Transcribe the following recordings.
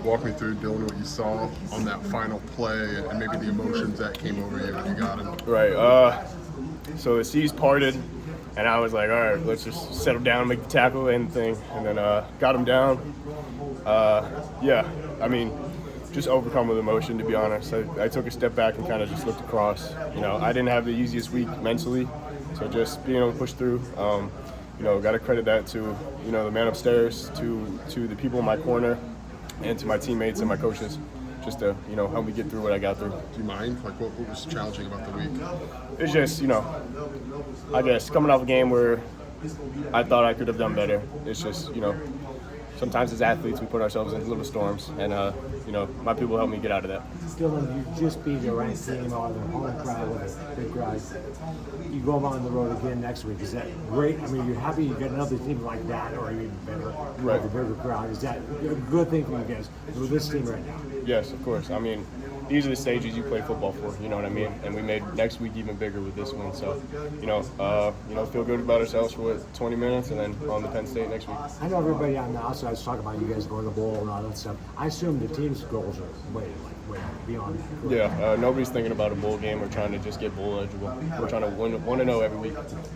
Walk me through, Dylan, what you saw on that final play and maybe the emotions that came over you when you got him. Right. So the seas parted, and I was like, all right, let's just settle down, make the tackle and thing, and then got him down. Yeah, I mean, just overcome with emotion, to be honest. I took a step back and kind of just looked across. I didn't have the easiest week mentally, so just being able to push through. Got to credit that to, the man upstairs, to the people in my corner, and to my teammates and my coaches, just to, help me get through what I got through. Do you mind? Like, what was challenging about the week? It's just, I guess coming off a game where I thought I could have done better. It's just, sometimes as athletes we put ourselves in little storms, and my people helped me get out of that. Dylan, you just beat your ranked team on the home crowd with a big crowd. You go on the road again next week. Is that great? I mean, you're happy you get another team like that, or even better, right, with a bigger crowd. Is that a good thing for you guys with this team right now? Yes, of course. I mean, these are the stages you play football for, you know what I mean? And we made next week even bigger with this one. So, feel good about ourselves for 20 minutes and then on to Penn State next week. I know everybody on the outside is talking about you guys going to the bowl and all that stuff. I assume the team's goals are way beyond that. Yeah, nobody's thinking about a bowl game. We're trying to just get bowl eligible. We're trying to win 1-0 every week.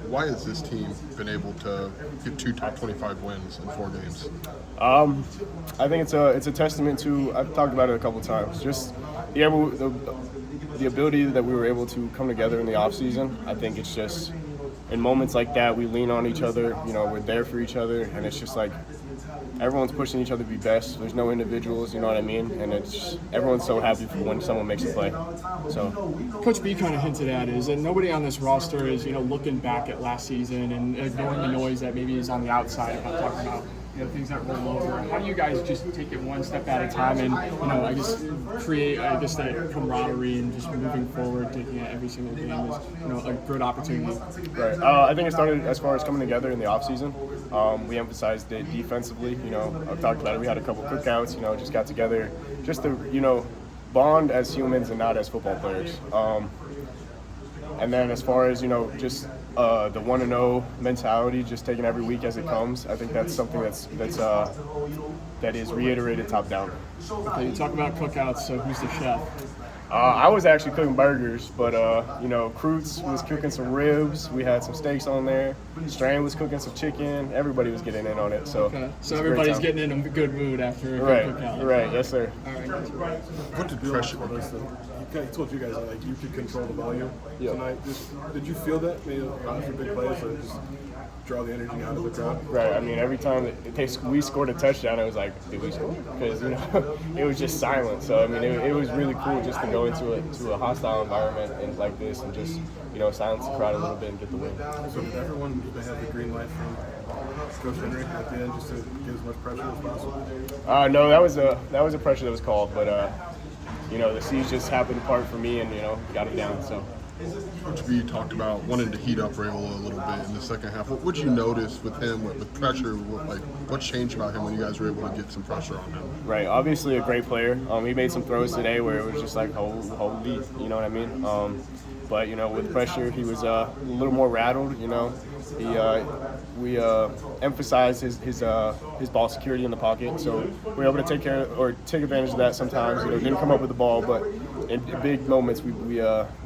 Why has this team been able to get 2 top 25 wins in 4 games? I think it's a testament to, I've talked about it a couple times, just the ability that we were able to come together in the offseason. I think it's just in moments like that we lean on each other, we're there for each other, and it's just like everyone's pushing each other to be best. There's no individuals, you know what I mean? And it's everyone's so happy for when someone makes a play. So Coach B kind of hinted at is that nobody on this roster is, looking back at last season and ignoring the noise that maybe is on the outside about talking about things that roll over. How do you guys just take it one step at a time and, I guess create, that camaraderie and just moving forward, taking it every single game is, a good opportunity? Right. I think it started as far as coming together in the offseason. We emphasized it defensively. I've talked about it. We had a couple cookouts, just got together just to, bond as humans and not as football players. And then as far as, just the 1-0 mentality, just taking every week as it comes, I think that's something that is reiterated top down. Okay, you talk about cookouts, so who's the chef? I was actually cooking burgers, but Krutz was cooking some ribs. We had some steaks on there. Strain was cooking some chicken. Everybody was getting in on it. So everybody's getting in a good mood after a good cookout. Right, yes sir. All right. What did pressure? He told you guys that you could control the volume tonight. Did you feel that maybe after big plays, or just draw the energy out of the crowd? Right. I mean, every time we scored a touchdown, it was like, did we score? Because it was just silent. So I mean, it was really cool just to go into a hostile environment and like this and just silence the crowd a little bit and get the win. So did everyone have the green light from Coach Henry at the end just to get as much pressure as possible? No, that was a pressure that was called, but the C's just happened to part for me and got it down. So. Coach B talked about wanting to heat up Ravel a little bit in the second half. What would you notice with him, with pressure? What changed about him when you guys were able to get some pressure on him? Right, obviously a great player. He made some throws today where it was just like, holy, you know what I mean? But with pressure, he was a little more rattled. We emphasized his ball security in the pocket, so we were able to take advantage of that sometimes. Didn't come up with the ball, but in big moments we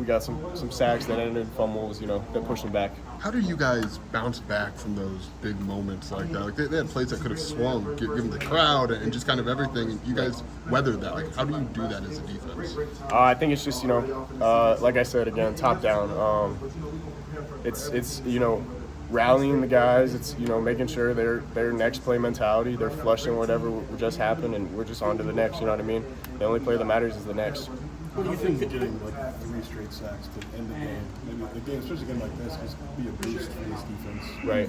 got some sacks that ended in fumbles. That pushed him back. How do you guys bounce back from those big moments like that? Like they had plays that could have swung, given the crowd and just kind of everything. And you guys weathered that. Like, how do you do that as a defense? I think it's just like I said again, top down. It's rallying the guys. It's making sure their next play mentality, they're flushing whatever just happened, and we're just on to the next. You know what I mean? The only play that matters is the next. What do you think getting 3 straight sacks to end the game? Maybe the game, especially a game like this, just be a boost for this defense. Right.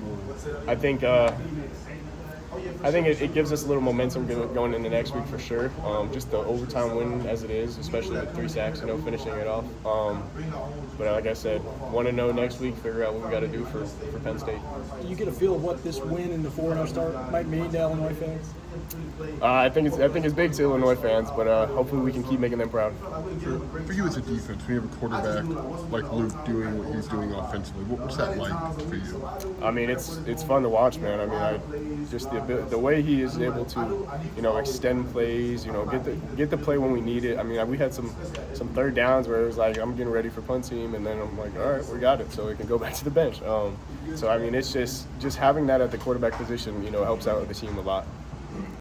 I think it gives us a little momentum going into next week for sure. Just the overtime win as it is, especially with 3 sacks, finishing it off. But like I said, 1-0 next week, figure out what we got to do for Penn State. Do you get a feel of what this win and the 4-0 start might mean to Illinois fans? I think it's big to Illinois fans, but hopefully we can keep making them proud. For you as a defense, when you have a quarterback like Luke doing what he's doing offensively, what's that like for you? I mean, it's fun to watch, man. I mean, just the the way he is able to, extend plays, get the play when we need it. I mean, we had some third downs where it was like, I'm getting ready for punt team, and then I'm like, all right, we got it, so we can go back to the bench. So I mean, it's just having that at the quarterback position, helps out the team a lot.